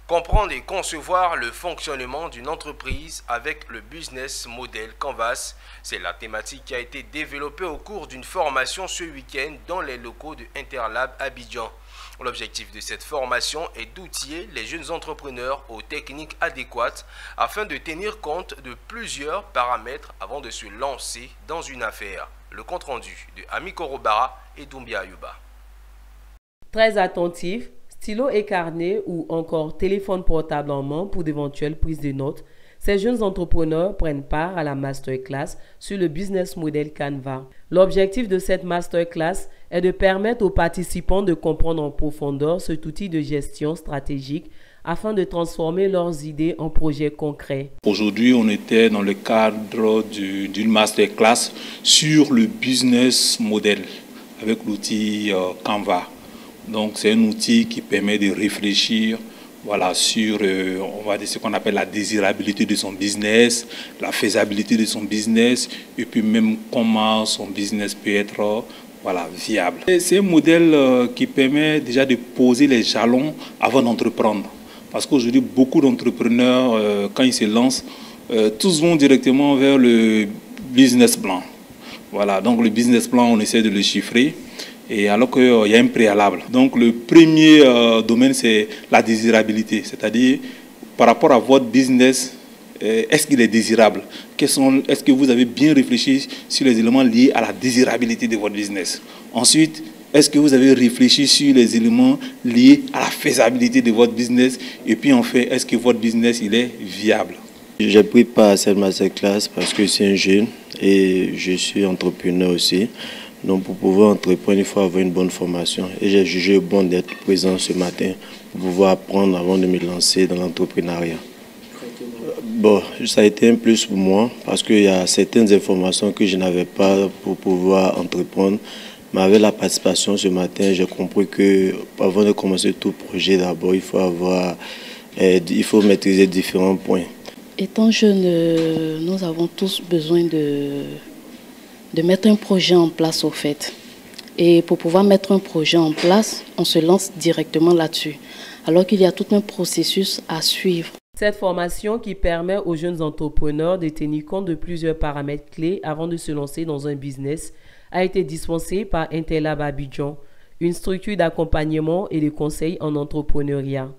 Comprendre et concevoir le fonctionnement d'une entreprise avec le business model Canvas, c'est la thématique qui a été développée au cours d'une formation ce week-end dans les locaux de Interlab Abidjan. L'objectif de cette formation est d'outiller les jeunes entrepreneurs aux techniques adéquates afin de tenir compte de plusieurs paramètres avant de se lancer dans une affaire. Le compte-rendu de Ami Korobara et Doumbia Ayuba. Très attentif, stylo et carnet ou encore téléphone portable en main pour d'éventuelles prises de notes, ces jeunes entrepreneurs prennent part à la masterclass sur le business model Canva. L'objectif de cette masterclass est de permettre aux participants de comprendre en profondeur cet outil de gestion stratégique afin de transformer leurs idées en projets concrets. Aujourd'hui, on était dans le cadre d'une masterclass sur le business model avec l'outil Canva. Donc, c'est un outil qui permet de réfléchir sur on va dire ce qu'on appelle la désirabilité de son business, la faisabilité de son business et puis même comment son business peut être viable. C'est un modèle qui permet déjà de poser les jalons avant d'entreprendre. Parce qu'aujourd'hui, beaucoup d'entrepreneurs, quand ils se lancent, tous vont directement vers le business plan. Voilà, donc le business plan, on essaie de le chiffrer. Et alors qu'il y a un préalable. Donc le premier domaine, c'est la désirabilité. C'est-à-dire, par rapport à votre business, est-ce qu'il est désirable? Est-ce que vous avez bien réfléchi sur les éléments liés à la désirabilité de votre business? Ensuite, est-ce que vous avez réfléchi sur les éléments liés à la faisabilité de votre business? Et puis enfin, est-ce que votre business il est viable? J'ai pris part à cette masterclass parce que c'est un jeune et je suis entrepreneur aussi. Donc pour pouvoir entreprendre, il faut avoir une bonne formation. Et j'ai jugé bon d'être présent ce matin pour pouvoir apprendre avant de me lancer dans l'entrepreneuriat. Bon, ça a été un plus pour moi parce qu'il y a certaines informations que je n'avais pas pour pouvoir entreprendre. Mais avec la participation ce matin, j'ai compris qu'avant de commencer tout projet, d'abord, il faut maîtriser différents points. Étant jeune, nous avons tous besoin de mettre un projet en place au fait. Et pour pouvoir mettre un projet en place, on se lance directement là-dessus. Alors qu'il y a tout un processus à suivre. Cette formation qui permet aux jeunes entrepreneurs de tenir compte de plusieurs paramètres clés avant de se lancer dans un business a été dispensée par Interlab Abidjan, une structure d'accompagnement et de conseil en entrepreneuriat.